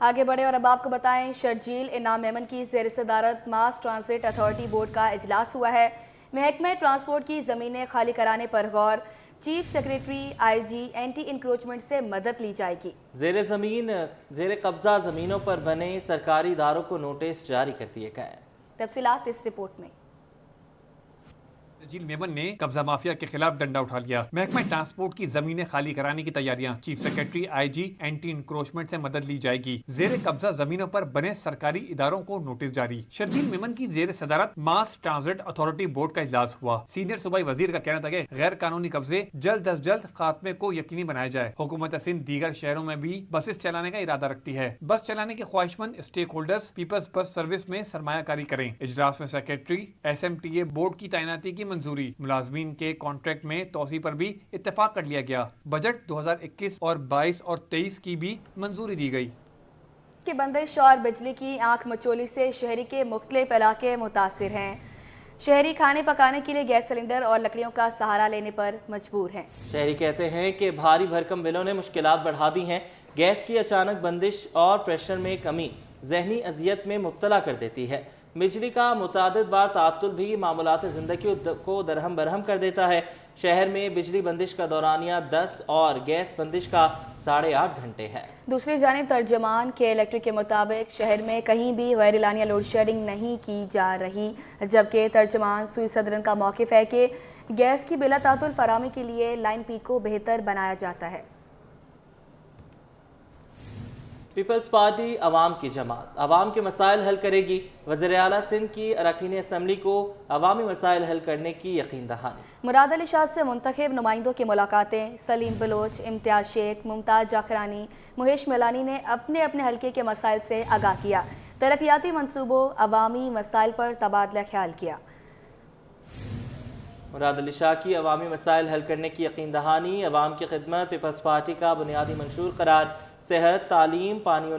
आगे बढ़े और अब आपको बताएं, शर्जील इनाम मेमन की ज़ेर सदारत मास ट्रांसिट अथॉरिटी बोर्ड का इजलास हुआ है। महकमे ट्रांसपोर्ट की ज़मीनें खाली कराने पर गौर, chief secretary IG anti encroachment से मदद ली जाएगी। ज़ेर कब्जा ज़मीनों पर बने सरकारी इदारों को नोटिस जारी कर दिए गए। तफसीलात इस रिपोर्ट में। शर्जील मेमन ने कब्जा माफिया के खिलाफ डंडा उठा लिया। महकमा ट्रांसपोर्ट की जमीनें खाली कराने की तैयारियां, chief secretary IG anti encroachment से मदद ली जाएगी। जेर कब्जा जमीनों पर बने सरकारी इदारों को नोटिस जारी। शर्जील मेमन की जेर सदारत मास ट्रांजिट अथॉरिटी बोर्ड का इजलास हुआ। सीनियर सूबाई वजीर का कहना था कि गैर कानूनी कब्जे जल्द अज जल्द खात्मे को यकीनी बनाया जाए। हुकूमत सिंध दीगर शहरों में भी बसेस चलाने का इरादा रखती है। बस चलाने के ख्वाहिशमंद stakeholders Peoples Bus Service में सरमायाकारी करें। इजलास में सेक्रेटरी SMTA बोर्ड की तैनाती की मंजूरी, मुलाजमीन के कॉन्ट्रैक्ट में तोसी पर भी इत्तेफाक कर लिया गया। बजट 2021 और 22 और 23 की भी मंजूरी दी गई। कि बंदिश और बिजली की आंख मचोली से शहरी के मुख्तलिफ इलाके मुतासिर हैं। शहरी खाने पकाने के लिए गैस सिलेंडर और लकड़ियों का सहारा लेने पर मजबूर हैं। शहरी कहते हैं कि भारी भरकम बिलों ने मुश्किलात बढ़ा दी हैं। गैस की अचानक बंदिश और प्रेशर में कमी जहनी अजियत में मुब्तला कर देती है। बिजली का मुतादिद बार ताअत्तुल भी मामूलात ज़िंदगी को दरहम बरहम कर देता है। शहर में बिजली बंदिश का दौरानिया 10 और गैस बंदिश का 8.5 घंटे है। दूसरी जानिब तर्जमान के इलेक्ट्रिक के मुताबिक शहर में कहीं भी गैर एलानिया लोड शेडिंग नहीं की जा रही, जबकि तर्जमान सुई सदरन का मौक़िफ़ है कि गैस की बिला ताअत्तुल फराहमी के लिए लाइन पी को बेहतर बनाया जाता है। पीपल्स पार्टी अवाम की जमात अवाम के मसाइल हल करेगी। वज़ीर आला सिंध की अरकान असम्बली को अवामी मसाइल हल करने की यकीन दहानी। मुराद अली शाह से मुंतखब नुमाइंदों की मुलाकातें। सलीम बलोच, इम्तियाज शेख, मुमताज जाखरानी, मुहेश मिलानी ने अपने अपने हल्के के मसाइल से आगाह किया। तरक्याती मंसूबों, अवामी मसाइल पर तबादला ख्याल किया। मुराद अली शाह की अवामी मसाइल हल करने की यकीन दहानी। अवाम की खिदमत पीपल्स पार्टी का बुनियादी मंशूर करार। सेहत, तालीम, पानी और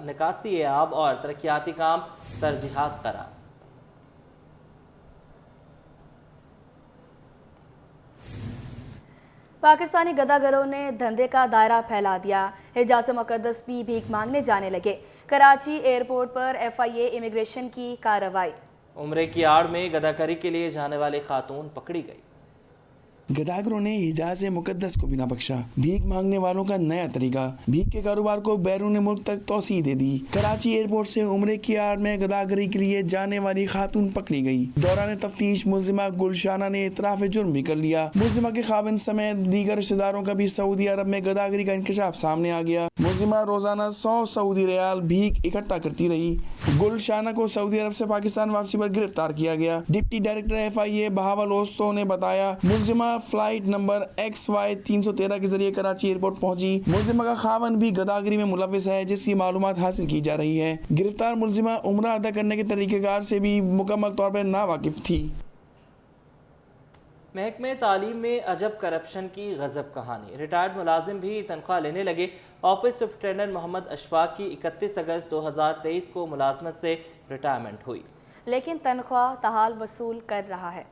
निकासी आब और तरक्याती काम तरजीहात करार। पाकिस्तानी गदागरों ने धंधे का दायरा फैला दिया। हिजाज मुकद्दस भी भीख मांगने जाने लगे। कराची एयरपोर्ट पर FIA इमिग्रेशन की कार्रवाई। उम्रे की आड़ में गदाकरी के लिए जाने वाली खातून पकड़ी गई। गदागरों ने हिजाज मुकद्दस को बिना बख्शा। भीख मांगने वालों का नया तरीका, भीख के कारोबार को बैरून मुल्क तक तोसी दे दी। कराची एयरपोर्ट से उम्रे की आड़ में गदागरी के लिए जाने वाली खातून पकड़ी गई। दौरान तफ्तीश मुलजिमा गुलशाना ने इतराफ जुर्म भी कर लिया। मुलजिमा के खाविंद समेत दीगर रिश्तेदारों का भी सऊदी अरब में गदागरी का इंकशाफ सामने आ गया। मुलजिमा रोजाना 100 सऊदी रियाल भीख इकट्ठा करती रही। गुलशाना को सऊदी अरब से पाकिस्तान वापसी पर गिरफ्तार किया गया। डिप्टी डायरेक्टर FIA बहावल ओस्तो ने बताया, मुलजिमा फ्लाइट नंबर XY 313 के जरिए कराची एयरपोर्ट पहुंची। मुलजिमा का खावन भी गदागरी में मुलविस है, जिसकी मालूमात हासिल की जा रही है। गिरफ्तार मुलजिमा उम्रा अदा करने के तरीक़ेकार से भी मुकम्मल तौर पर नावाकिफ थी। महकमे तालीम में अजब करप्शन की गजब कहानी। रिटायर्ड मुलाजिम भी तनख्वाह लेने लगे। ऑफिस सुपरिटेंडेंट मोहम्मद अशफाक की 31 अगस्त 2023 को मुलाजमत से रिटायरमेंट हुई, लेकिन तनख्वाह ताहाल वसूल कर रहा है।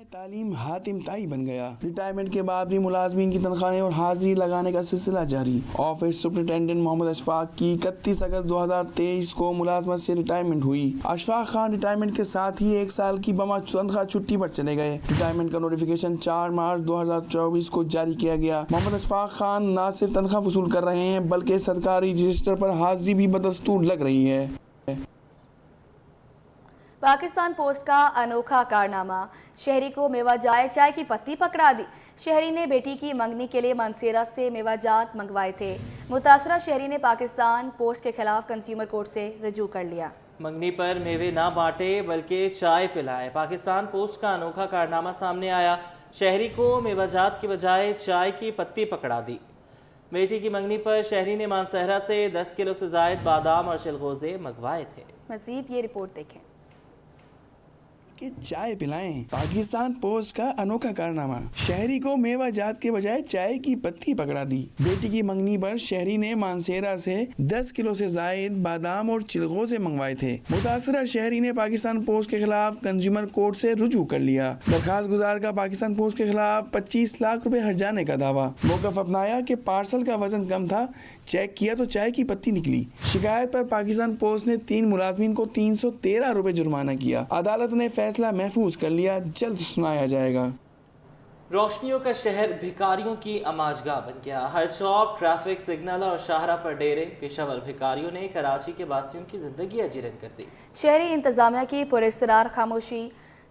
तालीम हातिम ताई बन गया। रिटायरमेंट के बाद भी मुलाजमीन की तनख्वाहें और हाजिरी लगाने का सिलसिला जारी। ऑफिस सुपरिटेंडेंट मोहम्मद अशफाक की 31 अगस्त 2023 को मुलाजमत से रिटायरमेंट हुई। अशफाक खान रिटायरमेंट के साथ ही 1 साल की बमा तनख्वाह छुट्टी पर चले गए। रिटायरमेंट का नोटिफिकेशन 4 मार्च 2024 को जारी किया गया। मोहम्मद अशफाक खान न सिर्फ तनख्वाह वसूल कर रहे हैं, बल्कि सरकारी रजिस्टर पर हाजिरी भी बदस्तूर लग रही है। पाकिस्तान पोस्ट का अनोखा कारनामा। शहरी को मेवाजात चाय की पत्ती पकड़ा दी। शहरी ने बेटी की मंगनी के लिए मानसेरा से मेवाजात मंगवाए थे। मुतासरा शहरी ने पाकिस्तान पोस्ट के खिलाफ कंज्यूमर कोर्ट से रजू कर लिया। मंगनी पर मेवे ना बांटे बल्कि चाय पिलाए। पाकिस्तान पोस्ट का अनोखा कारनामा सामने आया। शहरी को मेवाजात की बजाय चाय की पत्ती पकड़ा दी। बेटी की मंगनी पर शहरी ने मानसहरा से 10 किलो से जायद बादाम और चिलगोजे मंगवाए थे। मजीद ये रिपोर्ट देखें। के चाय पिलाएं। पाकिस्तान पोस्ट का अनोखा कारनामा, शहरी को मेवा जात के बजाय चाय की पत्ती पकड़ा दी। बेटी की मंगनी पर शहरी ने मानसेरा से 10 किलो से जायद बादाम और चिलगों से मंगवाए थे। मुतासरा शहरी ने पाकिस्तान पोस्ट के खिलाफ कंज्यूमर कोर्ट से रुजू कर लिया। दरखास्त गुजार का पाकिस्तान पोस्ट के खिलाफ 25 लाख रुपए हर्जाने का दावा। मौकफ अपनाया कि पार्सल का वजन कम था, चेक किया तो चाय की पत्ती निकली। शिकायत पर पाकिस्तान पोस्ट ने 3 मुलाजमीन को 313 रुपए जुर्माना किया। अदालत ने फैसला महफूज कर लिया, जल्द सुनाया जाएगा। रोशनियों का शहर भिखारियों की अमाजगाह बन गया। हर चौक, ट्रैफिक सिग्नल और शाहरा पर डेरे, पेशावर भिखारियों ने कराची के वासियों की जिंदगी अजीरन कर दी। शहरी इंतजामिया की पुरस्कार खामोशी,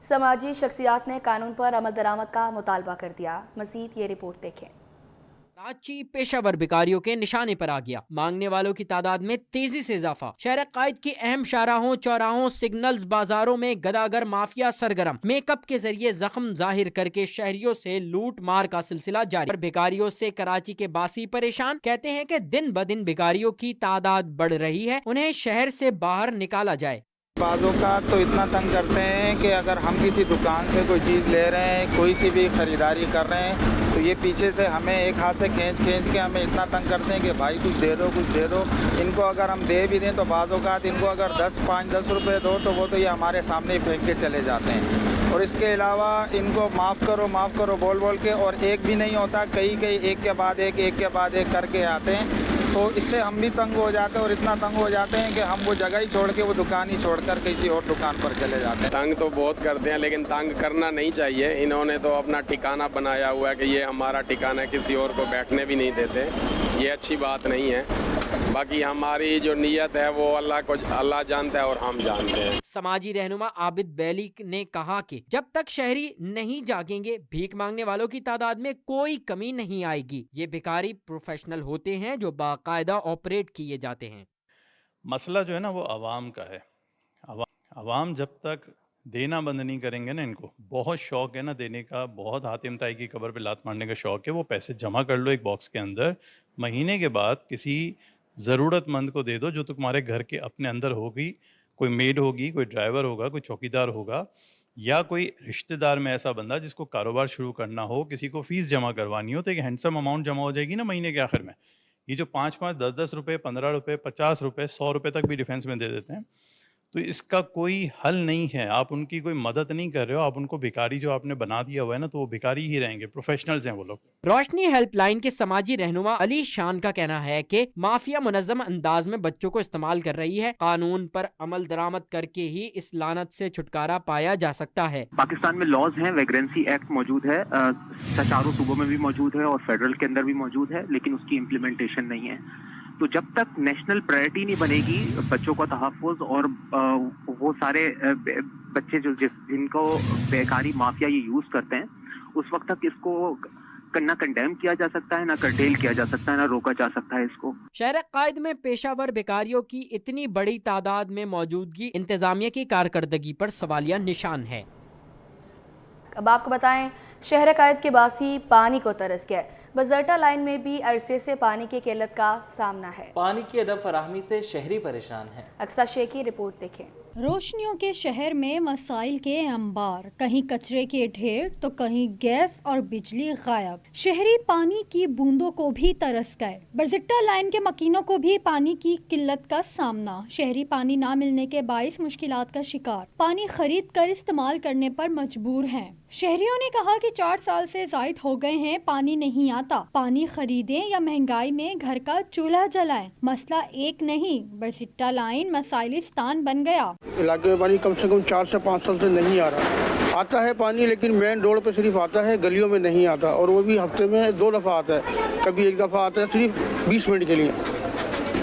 समाजी शख्सियात ने कानून पर अमल दरामद का मुतालबा कर दिया। मजीद ये रिपोर्ट देखें। कराची पेशावर भिखारियों के निशाने पर आ गया। मांगने वालों की तादाद में तेजी से इजाफा। शहर कायद की अहम शाहराहों, चौराहों, सिग्नल्स, बाजारों में गदागर माफिया सरगर्म। मेकअप के जरिए जख्म जाहिर करके शहरियों से लूट मार का सिलसिला जारी। भिखारियों से कराची के बासी परेशान, कहते हैं कि दिन ब दिन भिखारियों की तादाद बढ़ रही है, उन्हें शहर से बाहर निकाला जाए। बाज़ों का तो इतना तंग करते हैं कि अगर हम किसी दुकान से कोई चीज़ ले रहे हैं, कोई सी भी ख़रीदारी कर रहे हैं, तो ये पीछे से हमें एक हाथ से खींच के हमें इतना तंग करते हैं कि भाई कुछ दे दो, कुछ दे दो। इनको अगर हम दे भी दें तो बाज़ों का इनको अगर 5-10 रुपए दो तो वो तो ये हमारे सामने ही फेंक के चले जाते हैं। और इसके अलावा इनको माफ़ करो बोल के, और एक भी नहीं होता, कई एक के बाद एक करके आते हैं। तो इससे हम भी तंग हो जाते हैं, और इतना तंग हो जाते हैं कि हम वो जगह ही छोड़ के, वो दुकान ही छोड़कर किसी और दुकान पर चले जाते हैं। तंग तो बहुत करते हैं, लेकिन तंग करना नहीं चाहिए। इन्होंने तो अपना ठिकाना बनाया हुआ है कि ये हमारा ठिकाना है, किसी और को बैठने भी नहीं देते। ये अच्छी बात नहीं है। बाकी हमारी जो नीयत है वो अल्लाह जानता है और हम जानते हैं। समाजी रहनुमा आबिद बैली ने कहा कि जब तक शहरी नहीं जागेंगे, भीख मांगने वालों की तादाद में कोई कमी नहीं आएगी। ये भिखारी प्रोफेशनल होते हैं जो बाकायदा ऑपरेट किए जाते हैं। मसला जो है ना वो आवाम का है। आवाम जब तक देना बंद नहीं करेंगे ना, इनको बहुत शौक है ना देने का, बहुत हातिम ताई की कब्र पे लात मारने का शौक है। वो पैसे जमा कर लो एक बॉक्स के अंदर, महीने के बाद किसी ज़रूरतमंद को दे दो जो तुम्हारे घर के अपने अंदर होगी। कोई मेड होगी, कोई ड्राइवर होगा, कोई चौकीदार होगा, या कोई रिश्तेदार में ऐसा बंदा जिसको कारोबार शुरू करना हो, किसी को फ़ीस जमा करवानी हो, तो एक हैंडसम अमाउंट जमा हो जाएगी ना महीने के आखिर में। ये जो 5-5, 10-10 रुपये, 15 रुपये, 50 रुपये, 100 रुपये तक भी डिफेंस में दे देते हैं, तो इसका कोई हल नहीं है। आप उनकी कोई मदद नहीं कर रहे हो, आप उनको भिखारी जो आपने बना दिया हुआ है ना, तो वो भिखारी ही रहेंगे। प्रोफेशनल्स हैं वो लोग। रोशनी हेल्पलाइन के समाजी रहनुमा अली शान का कहना है कि माफिया मुनज़्ज़म अंदाज में बच्चों को इस्तेमाल कर रही है। कानून पर अमल दरामद करके ही इस लानत से छुटकारा पाया जा सकता है। पाकिस्तान में लॉज हैं, वैग्रेंसी एक्ट मौजूद है, चारों सूबों में भी मौजूद है और फेडरल के अंदर भी मौजूद है, लेकिन उसकी इम्प्लीमेंटेशन नहीं है। तो जब तक नेशनल प्रायोरिटी नहीं बनेगी बच्चों का तहफ़्फ़ुज़, और वो सारे बच्चे जो जिनको बेकारी माफिया ये यूज़ करते हैं, उस वक्त तक इसको ना कंडेम किया जा सकता है, ना कर्टेल किया जा सकता है, ना रोका जा सकता है इसको। शहर कायद में पेशावर भिखारियों की इतनी बड़ी तादाद में मौजूदगी इंतजामिया की कारकर्दगी पर सवालिया निशान है। अब आपको बताएं, शहर कायद के बासी पानी को तरस गए। बजरटा लाइन में भी अरसे से पानी की किल्लत का सामना है। पानी की अदम फराहमी से शहरी परेशान हैं। अक्सा शेख की रिपोर्ट देखें। रोशनियों के शहर में मसाइल के अंबार, कहीं कचरे के ढेर तो कहीं गैस और बिजली गायब। शहरी पानी की बूंदों को भी तरस गए। बरजिट्टा लाइन के मकीनों को भी पानी की किल्लत का सामना। शहरी पानी ना मिलने के बाइस मुश्किलात का शिकार, पानी खरीद कर इस्तेमाल करने पर मजबूर हैं। शहरियों ने कहा कि 4 साल से जायद हो गए हैं, पानी नहीं आता। पानी खरीदें या महंगाई में घर का चूल्हा जलाएं, मसला एक नहीं। बरजिट्टा लाइन मसाइलिस्तान बन गया। इलाके में पानी कम से कम 4 से 5 साल से नहीं आ रहा। आता है पानी, लेकिन मेन रोड पे सिर्फ आता है, गलियों में नहीं आता, और वो भी हफ्ते में 2 दफ़ा आता है, कभी 1 दफ़ा आता है सिर्फ 20 मिनट के लिए।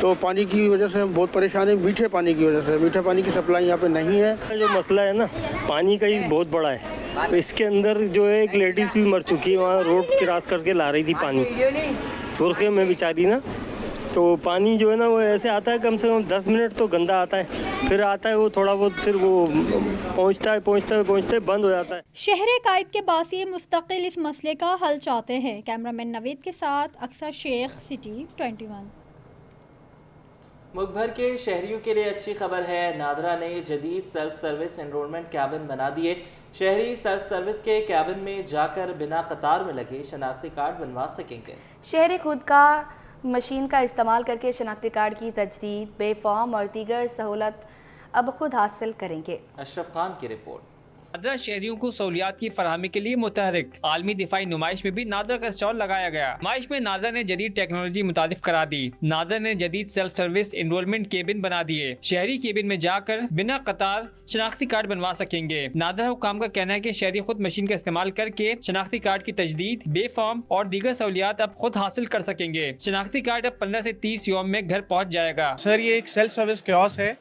तो पानी की वजह से हम बहुत परेशान है, मीठे पानी की वजह से। मीठे पानी की सप्लाई यहाँ पे नहीं है। जो मसला है ना पानी का ही बहुत बड़ा है। तो इसके अंदर जो है एक लेडीज़ भी मर चुकी है, वहाँ रोड क्रॉस करके ला रही थी पानी बुरखे में बेचारी ना। तो पानी जो है ना वो ऐसे आता है, कम से कम 10 मिनट तो गंदा आता है, फिर आता है वो थोड़ा बहुत, फिर वो पहुँचते बंद हो जाता है। शहर कायद के बासी मुस्तकिल इस मसले का हल चाहते हैं। कैमरामैन नवीद के साथ अक्सा शेख, सिटी 21। मुल्क भर के शहरियों के लिए अच्छी खबर है। नादरा ने जदीद सेल्फ सर्विस एनरोलमेंट कैबिन बना दिए। शहरी सेल्फ सर्विस के कैबिन में जाकर बिना कतार में लगे शनाख्ती कार्ड बनवा सकेंगे। शहरी खुद का मशीन का इस्तेमाल करके शनाख्ती कार्ड की तजदीद, बे फॉर्म और दीगर सहूलत अब खुद हासिल करेंगे। अशरफ खान की रिपोर्ट। नादरा शहरियों को सहूलियात की फराहमी के लिए मुतहरिक। आलमी दिफाई नुमाइश में भी नादरा का स्टॉल लगाया गया। नुमाइश में नादरा ने जदीद टेक्नोलॉजी मुतारिफ करा दी। नादरा ने जदीद सेल्फ सर्विस एनरोलमेंट केबिन बना दिए। शहरी केबिन में जाकर बिना कतार शनाख्ती कार्ड बनवा सकेंगे। नादरा हुकाम का कहना है कि शहरी खुद मशीन का इस्तेमाल करके शनाख्ती कार्ड की तजदीद, बे फॉर्म और दीगर सहूलियात अब खुद हासिल कर सकेंगे। शनाख्ती कार्ड अब 15 से 30 यौम में घर पहुँच जाएगा। सर, ये एक सेल्फ सर्विस कियोस्क है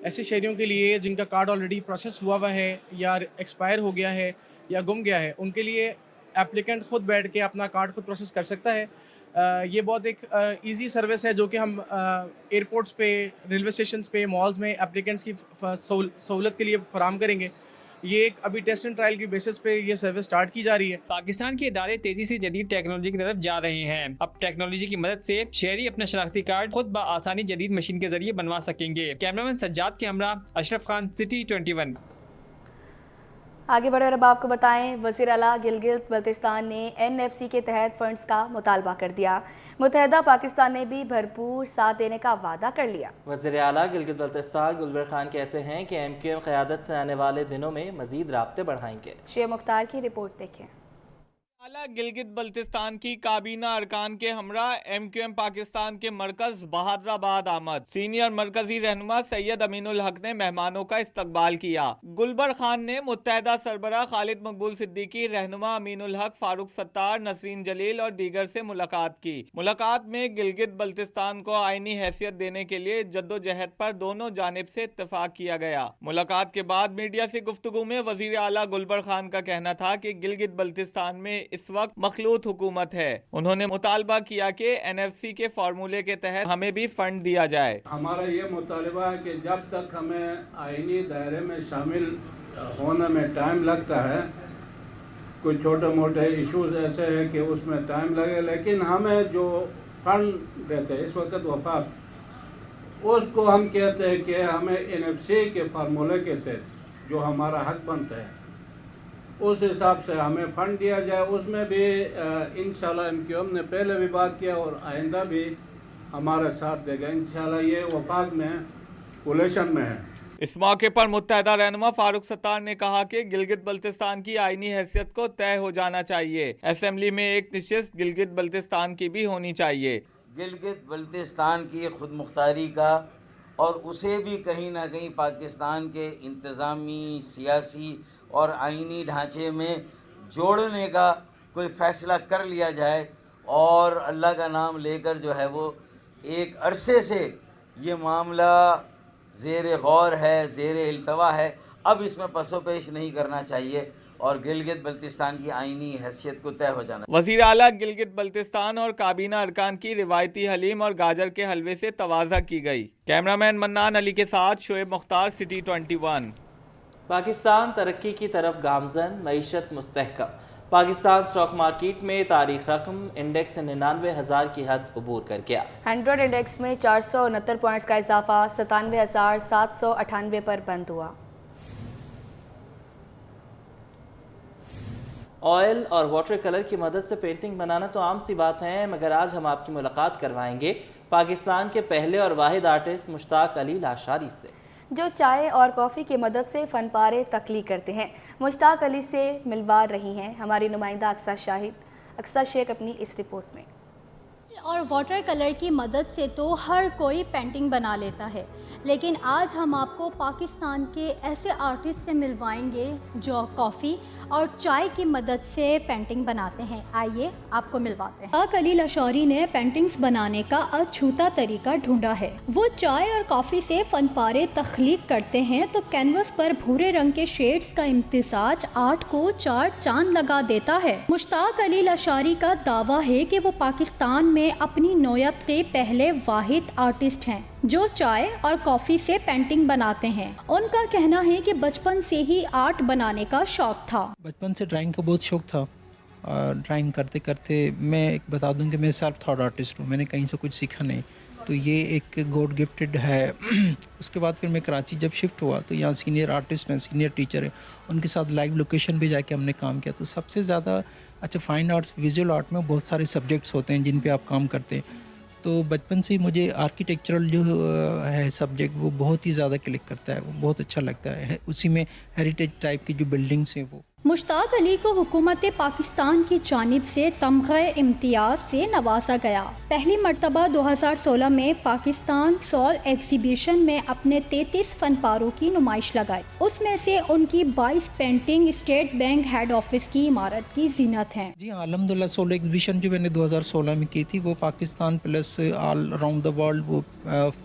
ऐसे शहरियों के लिए जिनका कार्ड ऑलरेडी प्रोसेस हुआ है या एक्सपायर हो गया है या गुम गया है। उनके लिए एप्लीकेंट खुद बैठ के अपना कार्ड खुद प्रोसेस कर सकता है। ये बहुत एक इजी सर्विस है जो कि हम एयरपोर्ट्स पे, रेलवे स्टेशंस पे, मॉल्स में एप्लीकेंट्स की सहूलत के लिए फराम करेंगे। ये एक अभी टेस्ट एंड ट्रायल की बेसिस पे ये सर्विस स्टार्ट की जा रही है। पाकिस्तान के इदारे तेजी से जदीद टेक्नोलॉजी की तरफ जा रहे हैं। अब टेक्नोलॉजी की मदद से शहरी अपना शनाख्ती कार्ड खुद बआसानी जदीद मशीन के जरिए बनवा सकेंगे। कैमरामैन सज्जाद के हमरा अशरफ खान, सिटी 21। आगे बढ़े और अब आपको बताएं, वज़ीर आला गिलगित बल्तिस्तान ने NFC के तहत फंड्स का मुतालबा कर दिया। मुत्तहदा पाकिस्तान ने भी भरपूर साथ देने का वादा कर लिया। वज़ीर आला गिलगित बल्तिस्तान गुलबर खान कहते हैं कि MQM क़यादत से आने वाले दिनों में मज़ीद राब्ते बढ़ाएंगे। शेख मुख्तार की रिपोर्ट देखें। आला गिलगित बल्तिस्तान की काबीना अरकान के हमरा MQM पाकिस्तान के मरकज बहादराबाद आमद। सीनियर मरकजी रहनुमा सैयद अमीनुल हक ने मेहमानों का इस्तकबाल किया। गुलबर खान ने मुत्तहदा सरबराह खालिद मकबूल सिद्दीकी, रहनुमा अमीनुल हक, फारूक सत्तार, नसरीन जलील और दीगर से मुलाकात की। मुलाकात में गिलगित बल्तिस्तान को आईनी हैसियत देने के लिए जद्दोजहद पर दोनों जानिब से इत्तेफाक किया गया। मुलाकात के बाद मीडिया से गुफ्तगू में वज़ीर आला गुलबर खान का कहना था कि गिलगित बल्तिस्तान में इस वक्त मखलूत हुकूमत है। उन्होंने मुतालबा किया कि NFC के फार्मूले के तहत हमें भी फंड दिया जाए। हमारा ये मुतालबा है कि जब तक हमें आईनी दायरे में शामिल होने में टाइम लगता है, कोई छोटे मोटे इश्यूज ऐसे हैं कि उसमें टाइम लगे, लेकिन हमें जो फंड देते हैं इस वक्त वफाक, उसको हम कहते हैं कि हमें NFC के फार्मूले के तहत जो हमारा हक बनता है उस हिसाब से हमें फंड दिया जाए। उसमें भी इंशाल्लाह MQM ने पहले भी बात किया और आइंदा भी हमारा साथ देगा इंशाल्लाह। ये वफाक में कोलेशन में है। इस मौके पर मुत्तहदा रहनुमा फारूक सत्तार ने कहा कि गिलगित बल्तिस्तान की आईनी हैसियत को तय हो जाना चाहिए। असेंबली में एक नशिस्त गिलगित बल्तिस्तान की भी होनी चाहिए। गिलगित बल्तिस्तान की खुद मुख्तारी का और उसे भी कहीं ना कहीं पाकिस्तान के इंतज़ामी, सियासी और आईनी ढांचे में जोड़ने का कोई फ़ैसला कर लिया जाए और अल्लाह का नाम लेकर जो है वो एक अरसे से ये मामला ज़ेर गौर है, ज़ेर इल्तवा है। अब इसमें पसो पेश नहीं करना चाहिए और गिलगित बल्तिस्तान की आईनी हैसियत को तय हो जाना। वज़ीर आला गिलगित बल्तिस्तान और काबीना अरकान की रिवायती हलीम और गाजर के हलवे से तवाज़ा की गई। कैमरामैन मन्नान अली के साथ शोएब मुख्तार, सिटी 21। पाकिस्तान तरक्की की तरफ गामजन, मईशत मुस्तहकम। पाकिस्तान स्टॉक मार्केट में तारीख रकम इंडेक्स 99,000 की हद अबूर कर गया। 100 इंडेक्स में 469 पॉइंट्स का इजाफा 97,798 पर बंद हुआ। ऑयल और वाटर कलर की मदद से पेंटिंग बनाना तो आम सी बात है, मगर आज हम आपकी मुलाकात करवाएंगे पाकिस्तान के पहले और वाहिद आर्टिस्ट मुश्ताक अली लाशारी से, जो चाय और कॉफ़ी की मदद से फ़न पारे तख्लीक करते हैं। मुश्ताक अली से मिलवा रही हैं हमारी नुमाइंदा अक्सा शेख अपनी इस रिपोर्ट में। और वाटर कलर की मदद से तो हर कोई पेंटिंग बना लेता है, लेकिन आज हम आपको पाकिस्तान के ऐसे आर्टिस्ट से मिलवाएंगे जो कॉफ़ी और चाय की मदद से पेंटिंग बनाते हैं। आइए आपको मिलवाते हैं। मुश्ताक अली लाशारी ने पेंटिंग्स बनाने का अछूता तरीका ढूंढा है। वो चाय और कॉफ़ी से फनपारे तख्लीक करते हैं तो कैनवस पर भूरे रंग के शेड्स का इम्तिजाज आर्ट को चार चांद लगा देता है। मुश्ताक अली लाशारी का दावा है कि वो पाकिस्तान में अपनी नौयत के पहले वाहिद आर्टिस्ट हैं जो चाय और कॉफ़ी से पेंटिंग बनाते हैं। उनका कहना है कि बचपन से ही आर्ट बनाने का शौक था। बचपन से ड्राइंग का बहुत शौक था और ड्राइंग करते करते मैं बता दूं कि मैं सेल्फ थॉट आर्टिस्ट हूँ। मैंने कहीं से कुछ सीखा नहीं, تو یہ ایک گاڈ گفٹڈ ہے. اس کے بعد پھر میں کراچی جب شفٹ ہوا تو یہاں سینئر آرٹسٹ ہیں, سینئر ٹیچر ہیں, ان کے ساتھ لائیو لوکیشن پہ جا کے ہم نے کام کیا. تو سب سے زیادہ اچھا فائن آرٹس ویژول آرٹ میں بہت سارے سبجیکٹس ہوتے ہیں جن پہ آپ کام کرتے ہیں. تو بچپن سے ہی مجھے آرکیٹیکچرل جو ہے سبجیکٹ وہ بہت ہی زیادہ کلک کرتا ہے, وہ بہت اچھا لگتا ہے. اسی میں ہیریٹیج ٹائپ کی جو بلڈنگس ہیں وہ. مشتاق علی کو حکومت پاکستان کی جانب سے تمغہ امتیاز سے نوازا گیا. پہلی مرتبہ 2016 میں پاکستان سول ایگزیبیشن میں اپنے 33 فن پاروں کی نمائش لگائی. اس میں سے ان کی 22 painting State Bank head office کی عمارت کی زینت ہیں. جی ہاں, الحمدللہ سول ایگزیبیشن جو میں نے 2016 میں کی تھی وہ Pakistan plus all around the world وہ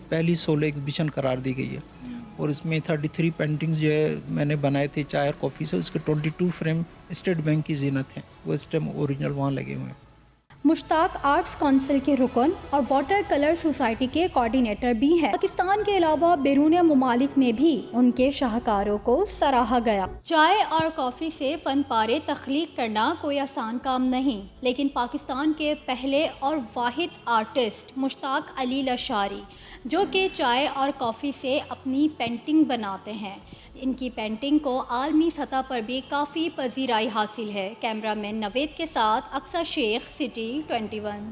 پہلی سول ایگزیبیشن قرار دی گئی ہے. اور اس میں 33 پینٹنگز جو ہے میں نے بنائے تھے چائے اور کافی سے. اس کے 22 فریم اسٹیٹ بینک کی زینت ہیں, وہ اس ٹائم اوریجنل وہاں لگے ہوئے ہیں. مشتاق آرٹس کونسل کے رکن اور واٹر کلر سوسائٹی کے کوارڈینیٹر بھی ہیں. پاکستان کے علاوہ بیرون ممالک میں بھی ان کے شاہکاروں کو سراہا گیا. چائے اور کافی سے فن پارے تخلیق کرنا کوئی آسان کام نہیں, لیکن پاکستان کے پہلے اور واحد آرٹسٹ مشتاق علی لشاری جو کہ چائے اور کافی سے اپنی پینٹنگ بناتے ہیں, ان کی پینٹنگ کو عالمی سطح پر بھی کافی پذیرائی حاصل ہے. کیمرہ مین نوید کے ساتھ اقصی شیخ, سٹی 21.